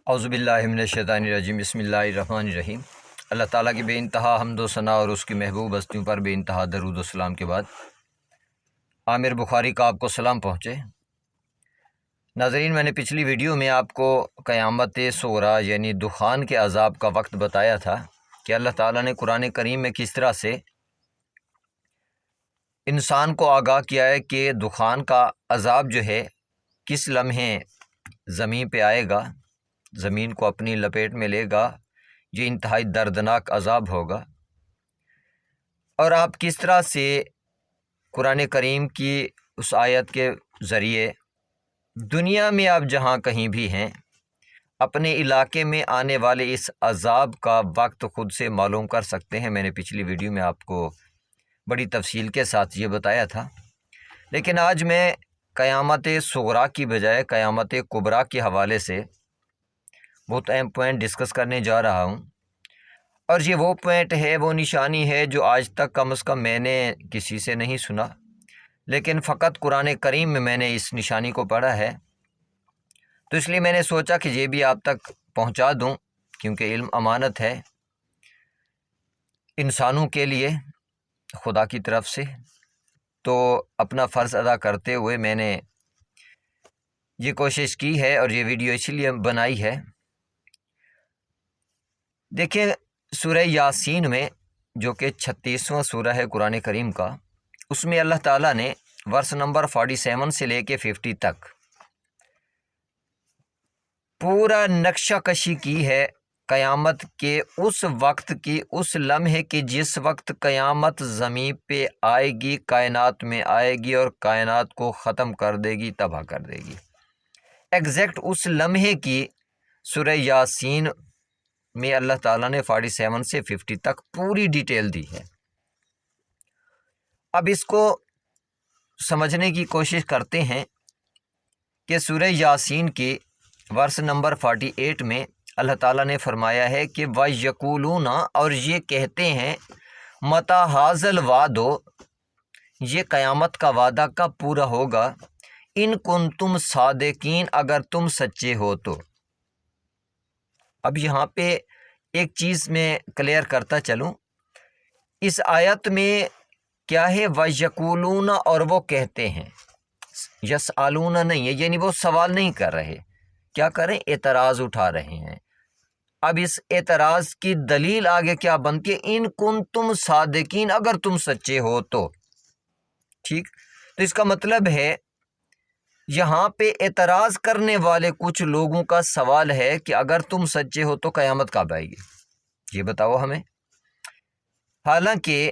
اعوذ باللہ من الشیطان الرجیم بسم اللہ الرحمن الرحیم۔ اللہ تعالیٰ کی بے انتہا حمد و ثنا اور اس کی محبوب ہستیوں پر بے انتہا درود و سلام کے بعد عامر بخاری کا آپ کو سلام پہنچے۔ ناظرین، میں نے پچھلی ویڈیو میں آپ کو قیامت صغریٰ یعنی دخان کے عذاب کا وقت بتایا تھا کہ اللہ تعالیٰ نے قرآن کریم میں کس طرح سے انسان کو آگاہ کیا ہے کہ دخان کا عذاب جو ہے کس لمحے زمین پہ آئے گا، زمین کو اپنی لپیٹ میں لے گا، یہ انتہائی دردناک عذاب ہوگا، اور آپ کس طرح سے قرآن کریم کی اس آیت کے ذریعے دنیا میں آپ جہاں کہیں بھی ہیں اپنے علاقے میں آنے والے اس عذاب کا وقت خود سے معلوم کر سکتے ہیں۔ میں نے پچھلی ویڈیو میں آپ کو بڑی تفصیل کے ساتھ یہ بتایا تھا، لیکن آج میں قیامت صغریٰ کی بجائے قیامت کبریٰ کے حوالے سے بہت اہم پوائنٹ ڈسکس کرنے جا رہا ہوں، اور یہ وہ پوائنٹ ہے، وہ نشانی ہے جو آج تک کم از کم میں نے کسی سے نہیں سنا، لیکن فقط قرآن کریم میں نے اس نشانی کو پڑھا ہے، تو اس لیے میں نے سوچا کہ یہ بھی آپ تک پہنچا دوں، کیونکہ علم امانت ہے انسانوں کے لیے خدا کی طرف سے۔ تو اپنا فرض ادا کرتے ہوئے میں نے یہ کوشش کی ہے اور یہ ویڈیو اسی لیے بنائی ہے۔ دیکھیں، سورہ یاسین میں جو کہ 36واں سورہ ہے قرآن کریم کا، اس میں اللہ تعالیٰ نے ورس نمبر 47 سے لے کے 50 تک پورا نقشہ کشی کی ہے قیامت کے اس وقت کی، اس لمحے کی جس وقت قیامت زمین پہ آئے گی، کائنات میں آئے گی اور کائنات کو ختم کر دے گی، تباہ کر دے گی۔ ایگزیکٹ اس لمحے کی سورہ یاسین میں اللہ تعالیٰ نے 47 سے 50 تک پوری ڈیٹیل دی ہے۔ اب اس کو سمجھنے کی کوشش کرتے ہیں کہ سورہ یاسین کی ورس نمبر 48 میں اللہ تعالیٰ نے فرمایا ہے کہ وَيَقُولُونَ، اور یہ کہتے ہیں، مَتَى هَٰذَا الْوَعْدُ، یہ قیامت کا وعدہ کب پورا ہوگا، ان کنتم صادقین، اگر تم سچے ہو تو۔ اب یہاں پہ ایک چیز میں کلیئر کرتا چلوں، اس آیت میں کیا ہے، وَيَقُولُونَ، اور وہ کہتے ہیں، یسألون نہیں ہے، یعنی وہ سوال نہیں کر رہے، کیا کریں، اعتراض اٹھا رہے ہیں۔ اب اس اعتراض کی دلیل آگے کیا بنتی ہے، ان کنتم صادقین، اگر تم سچے ہو تو۔ ٹھیک، تو اس کا مطلب ہے یہاں پہ اعتراض کرنے والے کچھ لوگوں کا سوال ہے کہ اگر تم سچے ہو تو قیامت کب آئے گی، یہ بتاؤ ہمیں۔ حالانکہ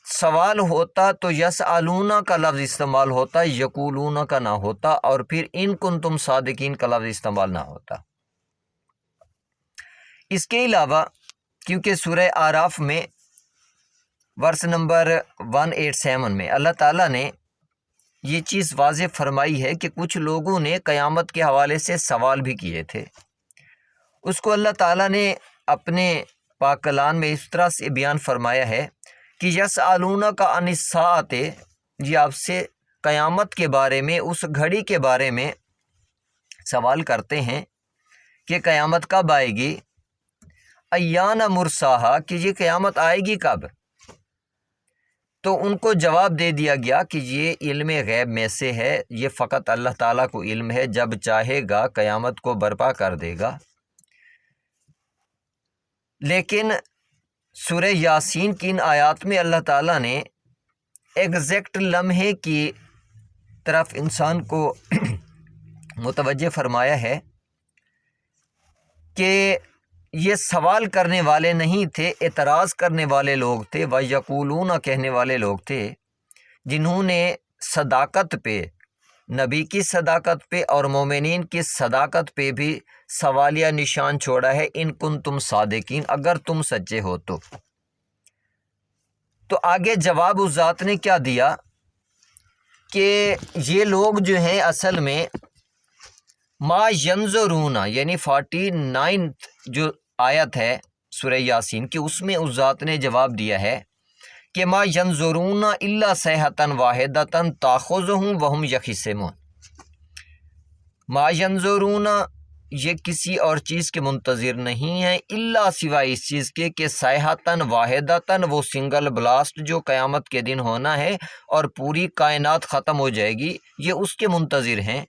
سوال ہوتا تو یسألون کا لفظ استعمال ہوتا، یقولون کا نہ ہوتا، اور پھر ان کنتم صادقین کا لفظ استعمال نہ ہوتا۔ اس کے علاوہ کیونکہ سورہ اعراف میں ورس نمبر 187 میں اللہ تعالیٰ نے یہ چیز واضح فرمائی ہے کہ کچھ لوگوں نے قیامت کے حوالے سے سوال بھی کیے تھے، اس کو اللہ تعالیٰ نے اپنے پاک کلام میں اس طرح سے بیان فرمایا ہے کہ یسألون کا عن الساعۃ، یہ آپ سے قیامت کے بارے میں، اس گھڑی کے بارے میں سوال کرتے ہیں کہ قیامت کب آئے گی، ایان مرساہا، کہ یہ قیامت آئے گی کب۔ تو ان کو جواب دے دیا گیا کہ یہ علم غیب میں سے ہے، یہ فقط اللہ تعالیٰ کو علم ہے، جب چاہے گا قیامت کو برپا کر دے گا۔ لیکن سورہ یاسین کی ان آیات میں اللہ تعالیٰ نے ایگزیکٹ لمحے کی طرف انسان کو متوجہ فرمایا ہے کہ یہ سوال کرنے والے نہیں تھے، اعتراض کرنے والے لوگ تھے، وَيَقُولُونَ کہنے والے لوگ تھے، جنہوں نے صداقت پہ، نبی کی صداقت پہ اور مومنین کی صداقت پہ بھی سوالیہ نشان چھوڑا ہے، ان کنتم صادقین، اگر تم سچے ہو تو۔ تو آگے جواب اس ذات نے کیا دیا کہ یہ لوگ جو ہیں اصل میں ما ینظرون، یعنی 49 جو آیت ہے سورہ یاسین کی، اس میں اس ذات نے جواب دیا ہے کہ ما ینظرون الا صیحۃ واحدۃ تاخذہم وہم یخصمون۔ ما ینظرون یہ کسی اور چیز کے منتظر نہیں ہیں الا سوائے اس چیز کے کہ صیحتاً واحدتاً، وہ سنگل بلاسٹ جو قیامت کے دن ہونا ہے اور پوری کائنات ختم ہو جائے گی، یہ اس کے منتظر ہیں۔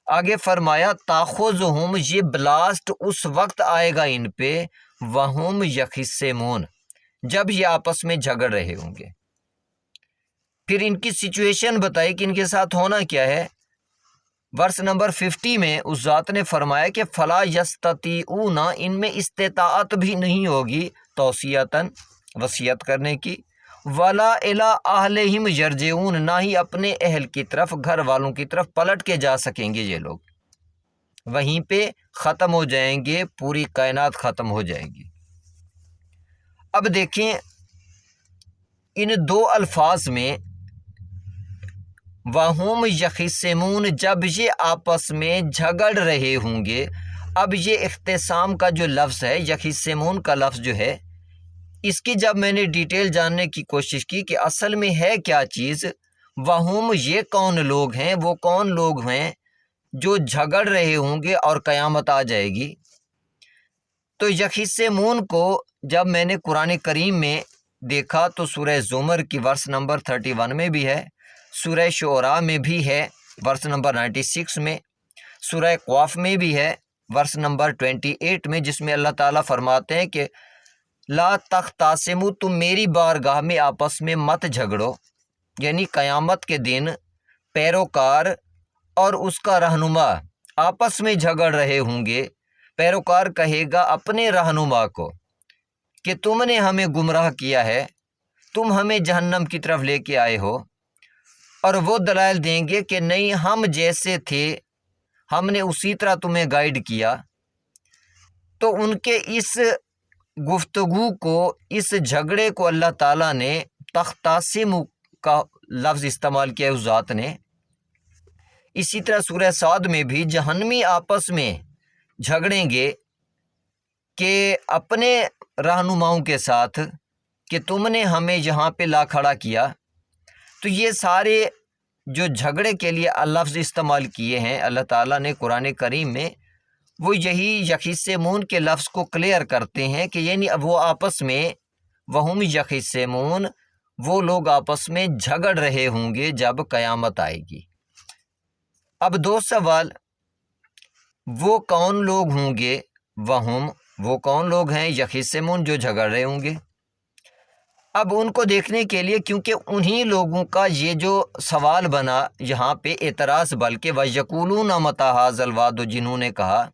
آگے فرمایا تاخذہم، یہ بلاسٹ اس وقت آئے گا ان پہ، وہم یخصمون، جب یہ آپس میں جھگڑ رہے ہوں گے۔ پھر ان کی سچویشن بتائی کہ ان کے ساتھ ہونا کیا ہے۔ ورس نمبر 50 میں اس ذات نے فرمایا کہ فلا یستطیعون، ان میں استطاعت بھی نہیں ہوگی توصیتاً، وصیت کرنے کی، ولا الی اہلہم یرجعون، نہ ہی اپنے اہل کی طرف، گھر والوں کی طرف پلٹ کے جا سکیں گے یہ لوگ، وہیں پہ ختم ہو جائیں گے، پوری کائنات ختم ہو جائے گی۔ اب دیکھیں ان دو الفاظ میں وَهُمْ يَخِصِّمُونَ، جب یہ آپس میں جھگڑ رہے ہوں گے۔ اب یہ اختصام کا جو لفظ ہے، یخصمون کا لفظ جو ہے، اس کی جب میں نے ڈیٹیل جاننے کی کوشش کی کہ اصل میں ہے کیا چیز، وَهُمْ، یہ کون لوگ ہیں، وہ کون لوگ ہیں جو جھگڑ رہے ہوں گے اور قیامت آ جائے گی۔ تو یخصمون کو جب میں نے قرآن کریم میں دیکھا تو سورہ زمر کی ورس نمبر 31 میں بھی ہے، سورہ شعراء میں بھی ہے ورس نمبر 96 میں، سورہ قاف میں بھی ہے ورس نمبر 28 میں، جس میں اللہ تعالیٰ فرماتے ہیں کہ لا تختصموا، تم میری بارگاہ میں آپس میں مت جھگڑو، یعنی قیامت کے دن پیروکار اور اس کا رہنما آپس میں جھگڑ رہے ہوں گے۔ پیروکار کہے گا اپنے رہنما کو کہ تم نے ہمیں گمراہ کیا ہے، تم ہمیں جہنم کی طرف لے کے آئے ہو، اور وہ دلائل دیں گے کہ نہیں، ہم جیسے تھے ہم نے اسی طرح تمہیں گائیڈ کیا۔ تو ان کے اس گفتگو کو، اس جھگڑے کو اللہ تعالیٰ نے تختصم کا لفظ استعمال کیا اس ذات نے۔ اسی طرح سورہ صاد میں بھی جہنمی آپس میں جھگڑیں گے کہ اپنے رہنماؤں کے ساتھ کہ تم نے ہمیں یہاں پہ لا کھڑا کیا۔ تو یہ سارے جو جھگڑے کے لیے لفظ استعمال کیے ہیں اللہ تعالیٰ نے قرآن کریم میں، وہ یہی یخصمون کے لفظ کو کلیئر کرتے ہیں کہ یعنی اب وہ آپس میں وہم یخصمون، وہ لوگ آپس میں جھگڑ رہے ہوں گے جب قیامت آئے گی۔ اب دو سوال، وہ کون لوگ ہوں گے، وہم، وہ کون لوگ ہیں یخصمون جو جھگڑ رہے ہوں گے۔ اب ان کو دیکھنے کے لیے، کیونکہ انہی لوگوں کا یہ جو سوال بنا یہاں پہ اعتراض، بلکہ وَيَقُولُونَ مَتَىٰ هَٰذَا الْوَعْدُ، جنہوں نے کہا،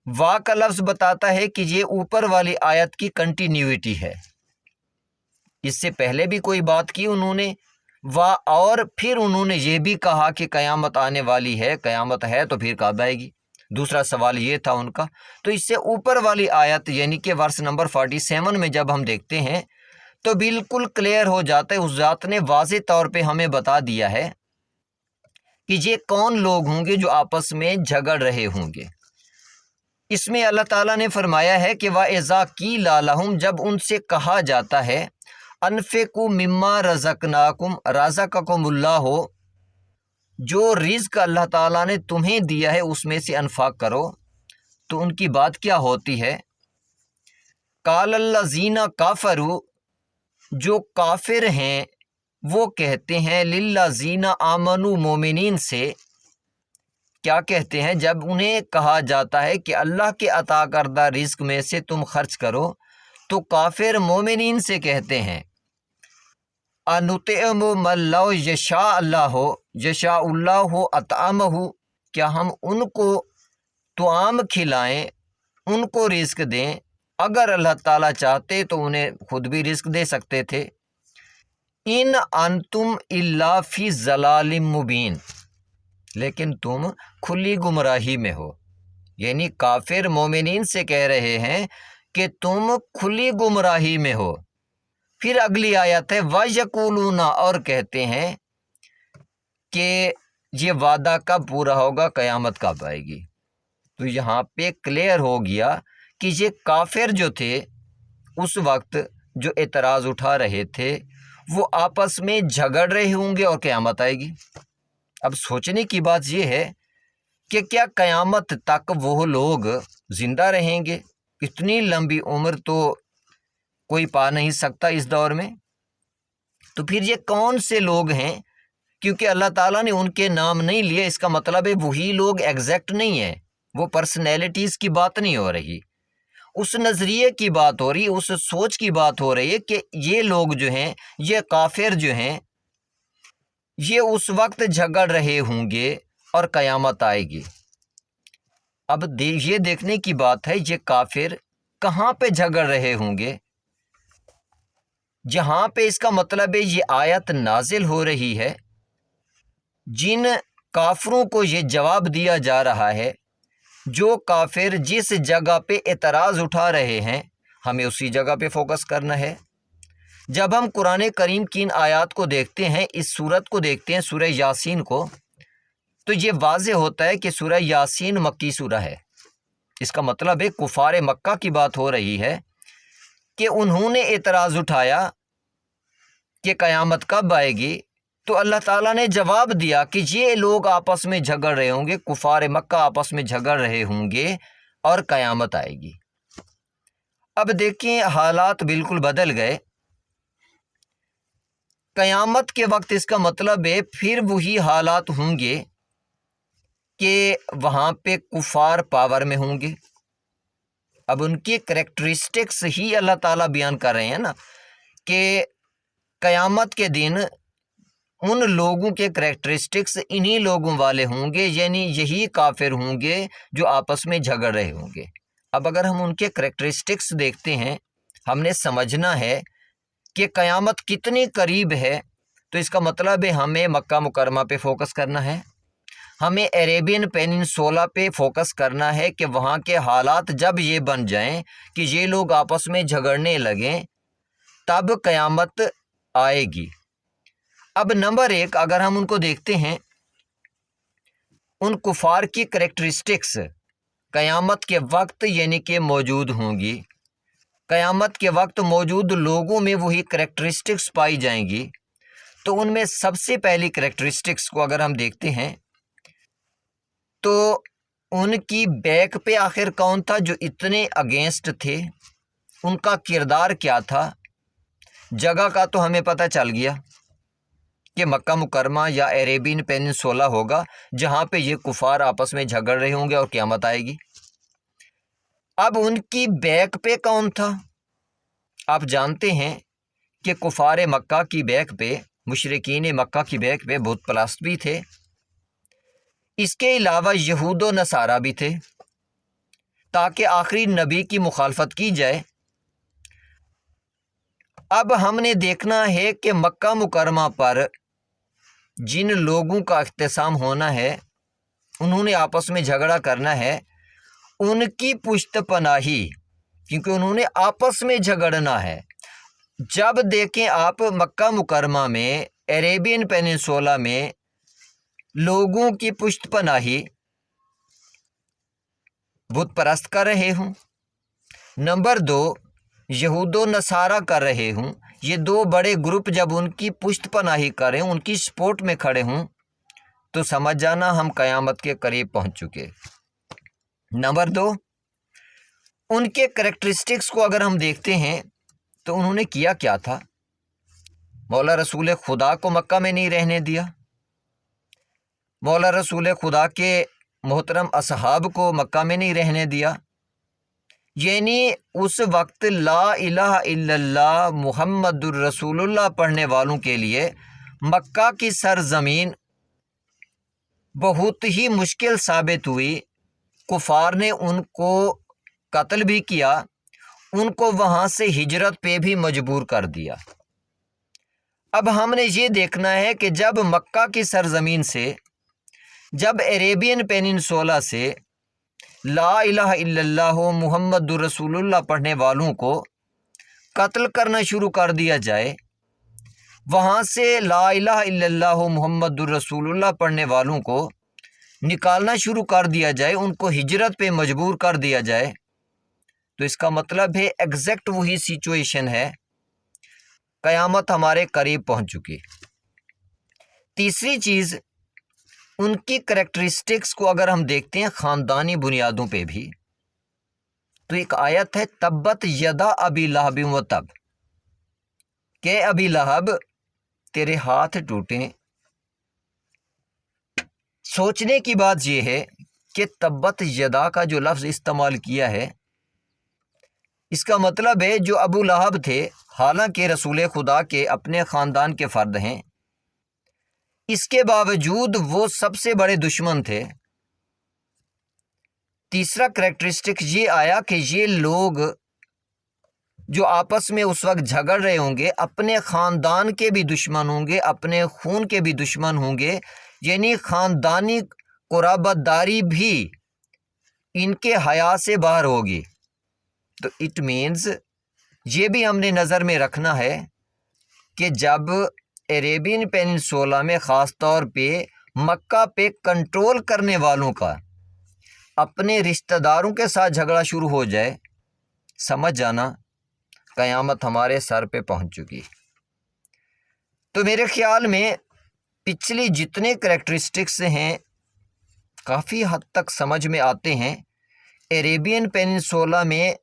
وا کا لفظ بتاتا ہے کہ یہ اوپر والی آیت کی کنٹینیوٹی ہے، اس سے پہلے بھی کوئی بات کی انہوں نے وا، اور پھر انہوں نے یہ بھی کہا کہ قیامت آنے والی ہے، قیامت ہے تو پھر کب آئے گی، دوسرا سوال یہ تھا ان کا۔ تو اس سے اوپر والی آیت یعنی کہ ورس نمبر 47 میں جب ہم دیکھتے ہیں تو بالکل کلیئر ہو جاتا ہے، اس ذات نے واضح طور پہ ہمیں بتا دیا ہے کہ یہ کون لوگ ہوں گے جو آپس میں جھگڑ رہے ہوں گے۔ اس میں اللہ تعالیٰ نے فرمایا ہے کہ وَإِذَا قِيلَ لَهُمْ، جب ان سے کہا جاتا ہے انفقوا مما رزقناکم، رزقکم اللہ، جو رزق اللہ تعالیٰ نے تمہیں دیا ہے اس میں سے انفاق کرو، تو ان کی بات کیا ہوتی ہے؟ قال الذین کافروا، جو کافر ہیں وہ کہتے ہیں للذین آمنوا، مومنین سے کیا کہتے ہیں جب انہیں کہا جاتا ہے کہ اللہ کے عطا کردہ رزق میں سے تم خرچ کرو، تو کافر مومنین سے کہتے ہیں انطعم من لو یشاء اللہ، یشاء اللہ اطعمہ، کیا ہم ان کو طعام کھلائیں، ان کو رزق دیں، اگر اللہ تعالیٰ چاہتے تو انہیں خود بھی رزق دے سکتے تھے۔ ان انتم الا فی ضلال مبین، لیکن تم کھلی گمراہی میں ہو، یعنی کافر مومنین سے کہہ رہے ہیں کہ تم کھلی گمراہی میں ہو۔ پھر اگلی آیت ہے وَيَقُولُونَ، اور کہتے ہیں کہ یہ وعدہ کب پورا ہوگا، قیامت کب آئے گی۔ تو یہاں پہ کلیئر ہو گیا کہ یہ کافر جو تھے اس وقت جو اعتراض اٹھا رہے تھے وہ آپس میں جھگڑ رہے ہوں گے اور قیامت آئے گی۔ اب سوچنے کی بات یہ ہے کہ کیا قیامت تک وہ لوگ زندہ رہیں گے؟ اتنی لمبی عمر تو کوئی پا نہیں سکتا اس دور میں۔ تو پھر یہ کون سے لوگ ہیں؟ کیونکہ اللہ تعالیٰ نے ان کے نام نہیں لیے، اس کا مطلب ہے وہی لوگ ایگزیکٹ نہیں ہیں، وہ پرسنالٹیز کی بات نہیں ہو رہی، اس نظریے کی بات ہو رہی، اس سوچ کی بات ہو رہی ہے کہ یہ لوگ جو ہیں، یہ کافر جو ہیں، یہ اس وقت جھگڑ رہے ہوں گے اور قیامت آئے گی۔ اب یہ دیکھنے کی بات ہے یہ کافر کہاں پہ جھگڑ رہے ہوں گے؟ جہاں پہ اس کا مطلب ہے یہ آیت نازل ہو رہی ہے، جن کافروں کو یہ جواب دیا جا رہا ہے، جو کافر جس جگہ پہ اعتراض اٹھا رہے ہیں، ہمیں اسی جگہ پہ فوکس کرنا ہے۔ جب ہم قرآن کریم کی ان آیات کو دیکھتے ہیں، اس سورت کو دیکھتے ہیں، سورہ یاسین کو، تو یہ واضح ہوتا ہے کہ سورہ یاسین مکی سورہ ہے۔ اس کا مطلب ہے کفار مکہ کی بات ہو رہی ہے کہ انہوں نے اعتراض اٹھایا کہ قیامت کب آئے گی، تو اللہ تعالیٰ نے جواب دیا کہ یہ لوگ آپس میں جھگڑ رہے ہوں گے، کفار مکہ آپس میں جھگڑ رہے ہوں گے اور قیامت آئے گی۔ اب دیکھیں حالات بالکل بدل گئے۔ قیامت کے وقت اس کا مطلب ہے پھر وہی حالات ہوں گے کہ وہاں پہ کفار پاور میں ہوں گے۔ اب ان کی کریکٹرسٹکس ہی اللہ تعالیٰ بیان کر رہے ہیں نا، کہ قیامت کے دن ان لوگوں کے کریکٹرسٹکس انہی لوگوں والے ہوں گے، یعنی یہی کافر ہوں گے جو آپس میں جھگڑ رہے ہوں گے۔ اب اگر ہم ان کے کریکٹرسٹکس دیکھتے ہیں، ہم نے سمجھنا ہے کہ قیامت کتنی قریب ہے، تو اس کا مطلب ہے ہمیں مکہ مکرمہ پہ فوکس کرنا ہے، ہمیں عربین پیننسولا پہ فوکس کرنا ہے کہ وہاں کے حالات جب یہ بن جائیں کہ یہ لوگ آپس میں جھگڑنے لگیں، تب قیامت آئے گی۔ اب نمبر ایک، اگر ہم ان کو دیکھتے ہیں، ان کفار کی کریکٹرسٹکس قیامت کے وقت یعنی کہ موجود ہوں گی، قیامت کے وقت موجود لوگوں میں وہی کریکٹرسٹکس پائی جائیں گی۔ تو ان میں سب سے پہلی کریکٹرسٹکس کو اگر ہم دیکھتے ہیں تو ان کی بیک پہ آخر کون تھا جو اتنے اگینسٹ تھے، ان کا کردار کیا تھا؟ جگہ کا تو ہمیں پتہ چل گیا کہ مکہ مکرمہ یا عربین پیننسولا ہوگا، جہاں پہ یہ کفار آپس میں جھگڑ رہے ہوں گے اور قیامت آئے گی۔ اب ان کی بیک پہ کون تھا؟ آپ جانتے ہیں کہ کفار مکہ کی بیک پہ، مشرکین مکہ کی بیک پہ بت پرست بھی تھے، اس کے علاوہ یہود و نصارہ بھی تھے، تاکہ آخری نبی کی مخالفت کی جائے۔ اب ہم نے دیکھنا ہے کہ مکہ مکرمہ پر جن لوگوں کا اختصام ہونا ہے، انہوں نے آپس میں جھگڑا کرنا ہے، ان کی پشت پناہی، کیونکہ انہوں نے آپس میں جھگڑنا ہے۔ جب دیکھیں آپ مکہ مکرمہ میں، عربین پیننسولا میں لوگوں کی پشت پناہی بت پرست کر رہے ہوں، نمبر دو یہود و نصارہ کر رہے ہوں، یہ دو بڑے گروپ جب ان کی پشت پناہی کریں، ان کی سپورٹ میں کھڑے ہوں، تو سمجھ جانا ہم قیامت کے قریب پہنچ چکے۔ نمبر دو، ان کے کریکٹرسٹکس کو اگر ہم دیکھتے ہیں تو انہوں نے کیا کیا تھا؟ مولا رسول خدا کو مکہ میں نہیں رہنے دیا، مولا رسول خدا کے محترم اصحاب کو مکہ میں نہیں رہنے دیا، یعنی اس وقت لا الہ الا اللہ محمد الرسول اللہ پڑھنے والوں کے لیے مکہ کی سرزمین بہت ہی مشکل ثابت ہوئی۔ کفار نے ان کو قتل بھی کیا، ان کو وہاں سے ہجرت پہ بھی مجبور کر دیا۔ اب ہم نے یہ دیکھنا ہے کہ جب مکہ کی سرزمین سے، جب عربین پیننسولا سے لا الہ الا اللہ محمد رسول اللہ پڑھنے والوں کو قتل کرنا شروع کر دیا جائے، وہاں سے لا الہ الا اللہ محمد رسول اللہ پڑھنے والوں کو نکالنا شروع کر دیا جائے، ان کو ہجرت پہ مجبور کر دیا جائے، تو اس کا مطلب ہے ایگزیکٹ وہی سچویشن ہے، قیامت ہمارے قریب پہنچ چکی۔ تیسری چیز، ان کی کریکٹرسٹکس کو اگر ہم دیکھتے ہیں خاندانی بنیادوں پہ بھی، تو ایک آیت ہے تبت یدا ابی لہب و تب، کہ ابی لہب تیرے ہاتھ ٹوٹیں۔ سوچنے کی بات یہ ہے کہ تبت یدا کا جو لفظ استعمال کیا ہے، اس کا مطلب ہے جو ابو لہب تھے، حالانکہ رسول خدا کے اپنے خاندان کے فرد ہیں، اس کے باوجود وہ سب سے بڑے دشمن تھے۔ تیسرا کریکٹرسٹک یہ آیا کہ یہ لوگ جو آپس میں اس وقت جھگڑ رہے ہوں گے، اپنے خاندان کے بھی دشمن ہوں گے، اپنے خون کے بھی دشمن ہوں گے، یعنی خاندانی قرابت داری بھی ان کے حیا سے باہر ہوگی۔ تو اٹ مینز یہ بھی ہم نے نظر میں رکھنا ہے کہ جب عربین پیننسولا میں خاص طور پہ مکہ پہ کنٹرول کرنے والوں کا اپنے رشتہ داروں کے ساتھ جھگڑا شروع ہو جائے، سمجھ جانا قیامت ہمارے سر پہ پہنچ چکی۔ تو میرے خیال میں پچھلی جتنے کریکٹرسٹکس ہیں کافی حد تک سمجھ میں آتے ہیں۔ عربین پیننسولا میں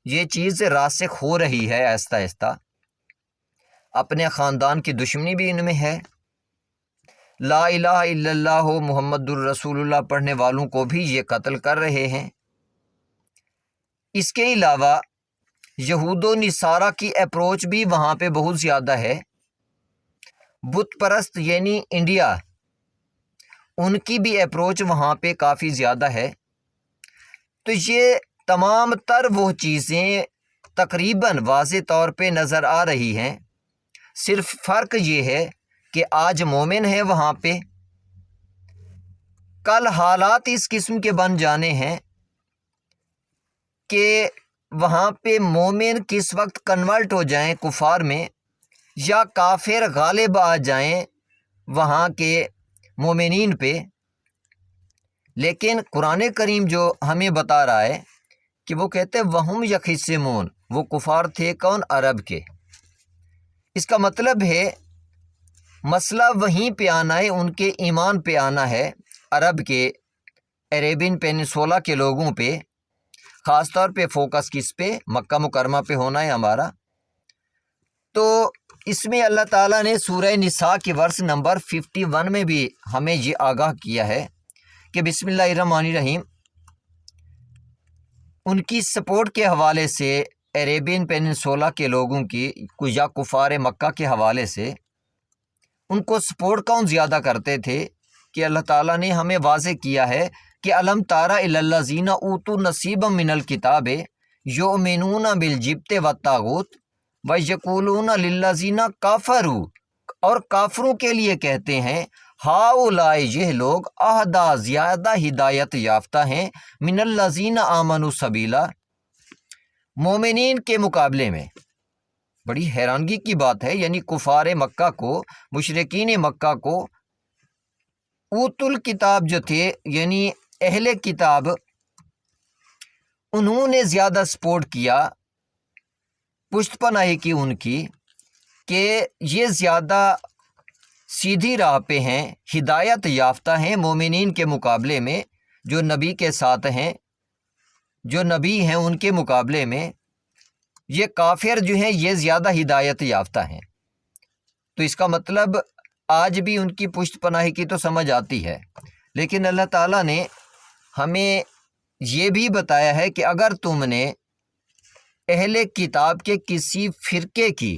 یہ چیز راسخ ہو رہی ہے آہستہ آہستہ، اپنے خاندان کی دشمنی بھی ان میں ہے، لا الہ الا اللہ محمد الرسول اللہ پڑھنے والوں کو بھی یہ قتل کر رہے ہیں۔ اس کے علاوہ یہود و نصارہ کی اپروچ بھی وہاں پہ بہت زیادہ ہے، بت پرست یعنی انڈیا، ان کی بھی اپروچ وہاں پہ کافی زیادہ ہے۔ تو یہ تمام تر وہ چیزیں تقریباً واضح طور پہ نظر آ رہی ہیں، صرف فرق یہ ہے کہ آج مومن ہے وہاں پہ، کل حالات اس قسم کے بن جانے ہیں کہ وہاں پہ مومن کس وقت کنورٹ ہو جائیں کفار میں، یا کافر غالب آ جائیں وہاں کے مومنین پہ۔ لیکن قرآن کریم جو ہمیں بتا رہا ہے کہ وہ کہتے ہیں وہم یخصمون، وہ کفار تھے کون؟ عرب کے۔ اس کا مطلب ہے مسئلہ وہیں پہ آنا ہے، ان کے ایمان پہ آنا ہے، عرب کے عربین پیننسولا کے لوگوں پہ، خاص طور پہ فوکس کس پہ؟ مکہ مکرمہ پہ ہونا ہے ہمارا۔ تو اس میں اللہ تعالیٰ نے سورہ نساء کے ورس نمبر 51 میں بھی ہمیں یہ آگاہ کیا ہے کہ بسم اللہ الرحمن الرحیم، ان کی سپورٹ کے حوالے سے عربین پیننسولا کے لوگوں کی یا کفار مکہ کے حوالے سے ان کو سپورٹ کون زیادہ کرتے تھے کہ اللہ تعالیٰ نے ہمیں واضح کیا ہے کہ الم تارا الی الذین اوتوا نصیبا من الکتاب یؤمنون بالجبت والطاغوت ویقولون للذین کفروا، اور کافروں کے لیے کہتے ہیں ہؤلاء، یہ لوگ اہدی، زیادہ ہدایت یافتہ ہیں، من الذین آمنوا سبیلا، مومنین کے مقابلے میں۔ بڑی حیرانگی کی بات ہے، یعنی کفار مکہ کو، مشرکین مکہ کو اوت الکتاب جو تھے یعنی اہل کتاب، انہوں نے زیادہ سپورٹ کیا، پشت پناہی کی ان کی، کہ یہ زیادہ سیدھی راہ پہ ہیں، ہدایت یافتہ ہیں مومنین کے مقابلے میں، جو نبی کے ساتھ ہیں، جو نبی ہیں ان کے مقابلے میں یہ کافر جو ہیں یہ زیادہ ہدایت یافتہ ہیں۔ تو اس کا مطلب آج بھی ان کی پشت پناہی کی تو سمجھ آتی ہے، لیکن اللہ تعالیٰ نے ہمیں یہ بھی بتایا ہے کہ اگر تم نے اہل کتاب کے کسی فرقے کی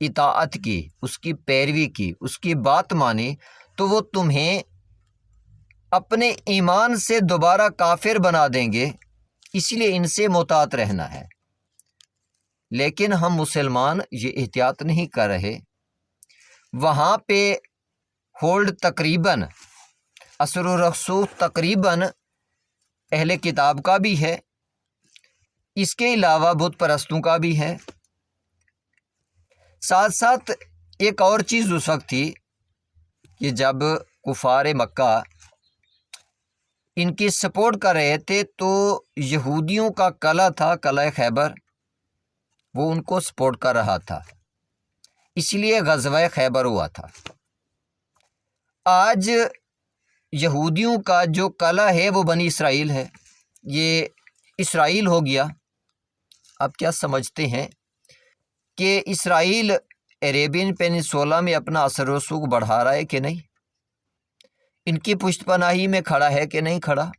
اطاعت کی، اس کی پیروی کی، اس کی بات مانی، تو وہ تمہیں اپنے ایمان سے دوبارہ کافر بنا دیں گے، اس لیے ان سے محتاط رہنا ہے۔ لیکن ہم مسلمان یہ احتیاط نہیں کر رہے، وہاں پہ ہولڈ تقریباً اثر و رسوخ تقریباً اہل کتاب کا بھی ہے، اس کے علاوہ بت پرستوں کا بھی ہے۔ ساتھ ساتھ ایک اور چیز اس وقت تھی کہ جب کفار مکہ ان کی سپورٹ کر رہے تھے تو یہودیوں کا قلعہ تھا، قلعہ خیبر، وہ ان کو سپورٹ کر رہا تھا، اس لیے غزوہ خیبر ہوا تھا۔ آج یہودیوں کا جو قلعہ ہے وہ بنی اسرائیل ہے، یہ اسرائیل ہو گیا۔ اب کیا سمجھتے ہیں کہ اسرائیل عربین پیننسولا میں اپنا اثر و رسوخ بڑھا رہا ہے کہ نہیں؟ ان کی پشت پناہی میں کھڑا ہے کہ نہیں کھڑا؟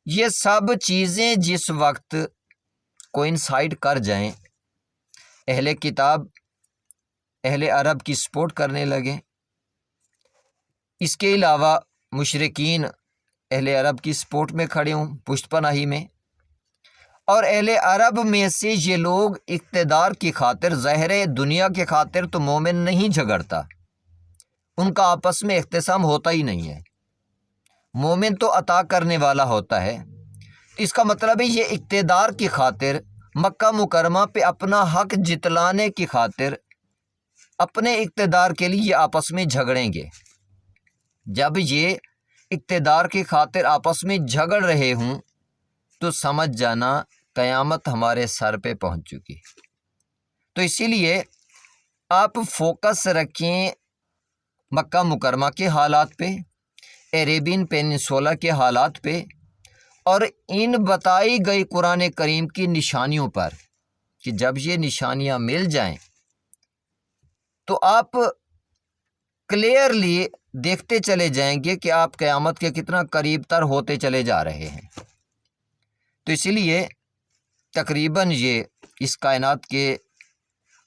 یہ سب چیزیں جس وقت کوئنسائڈ کر جائیں، اہل کتاب اہل عرب کی سپورٹ کرنے لگیں، اس کے علاوہ مشرکین اہل عرب کی سپورٹ میں کھڑے ہوں، پشت پناہی میں، اور اہل عرب میں سے یہ لوگ اقتدار کی خاطر، ظاہر دنیا کی خاطر تو مومن نہیں جھگڑتا، ان کا آپس میں اختصام ہوتا ہی نہیں ہے، مومن تو عطا کرنے والا ہوتا ہے۔ اس کا مطلب ہے یہ اقتدار کی خاطر، مکہ مکرمہ پہ اپنا حق جتلانے کی خاطر، اپنے اقتدار کے لیے یہ آپس میں جھگڑیں گے۔ جب یہ اقتدار کی خاطر آپس میں جھگڑ رہے ہوں تو سمجھ جانا قیامت ہمارے سر پہ پہنچ چکی۔ تو اسی لیے آپ فوکس رکھیں مکہ مکرمہ کے حالات پہ، عربین پیننسولا کے حالات پہ، اور ان بتائی گئی قرآن کریم کی نشانیوں پر، کہ جب یہ نشانیاں مل جائیں تو آپ کلیئرلی دیکھتے چلے جائیں گے کہ آپ قیامت کے کتنا قریب تر ہوتے چلے جا رہے ہیں۔ تو اسی لیے تقریباً یہ اس کائنات کے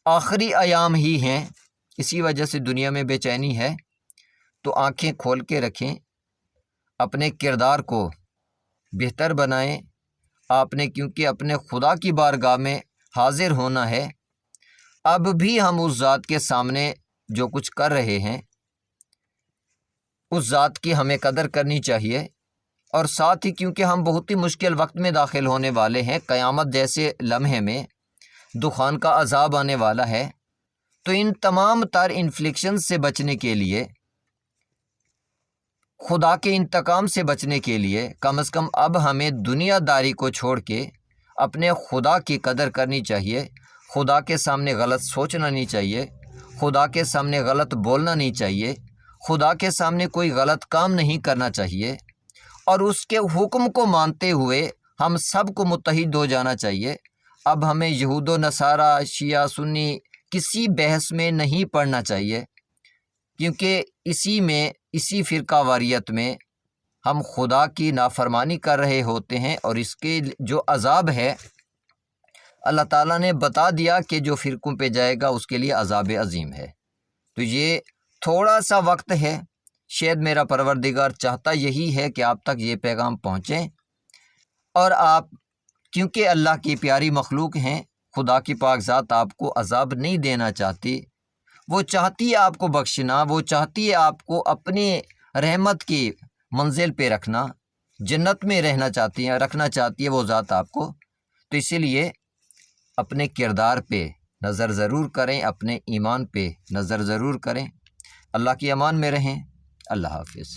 آخری ایام ہی ہیں، اسی وجہ سے دنیا میں بے چینی ہے۔ تو آنکھیں کھول کے رکھیں، اپنے کردار کو بہتر بنائیں۔ آپ نے کیونکہ اپنے خدا کی بارگاہ میں حاضر ہونا ہے، اب بھی ہم اس ذات کے سامنے جو کچھ کر رہے ہیں اس ذات کی ہمیں قدر کرنی چاہیے، اور ساتھ ہی کیونکہ ہم بہت ہی مشکل وقت میں داخل ہونے والے ہیں، قیامت جیسے لمحے میں دخان کا عذاب آنے والا ہے، تو ان تمام تر انفلیکشن سے بچنے کے لیے، خدا کے انتقام سے بچنے کے لیے، کم از کم اب ہمیں دنیا داری کو چھوڑ کے اپنے خدا کی قدر کرنی چاہیے، خدا کے سامنے غلط سوچنا نہیں چاہیے، خدا کے سامنے غلط بولنا نہیں چاہیے، خدا کے سامنے کوئی غلط کام نہیں کرنا چاہیے، اور اس کے حکم کو مانتے ہوئے ہم سب کو متحد ہو جانا چاہیے۔ اب ہمیں یہود و نصارہ، شیعہ سنی کسی بحث میں نہیں پڑنا چاہیے، کیونکہ اسی فرقہ واریت میں ہم خدا کی نافرمانی کر رہے ہوتے ہیں، اور اس کے جو عذاب ہے اللہ تعالیٰ نے بتا دیا کہ جو فرقوں پہ جائے گا اس کے لیے عذاب عظیم ہے۔ تو یہ تھوڑا سا وقت ہے، شاید میرا پروردگار چاہتا یہی ہے کہ آپ تک یہ پیغام پہنچیں، اور آپ کیونکہ اللہ کی پیاری مخلوق ہیں، خدا کی پاک ذات آپ کو عذاب نہیں دینا چاہتی، وہ چاہتی ہے آپ کو بخشنا، وہ چاہتی ہے آپ کو اپنی رحمت کی منزل پہ رکھنا، جنت میں رکھنا چاہتی ہے وہ ذات آپ کو۔ تو اسی لیے اپنے کردار پہ نظر ضرور کریں، اپنے ایمان پہ نظر ضرور کریں۔ اللہ کی امان میں رہیں۔ اللہ حافظ۔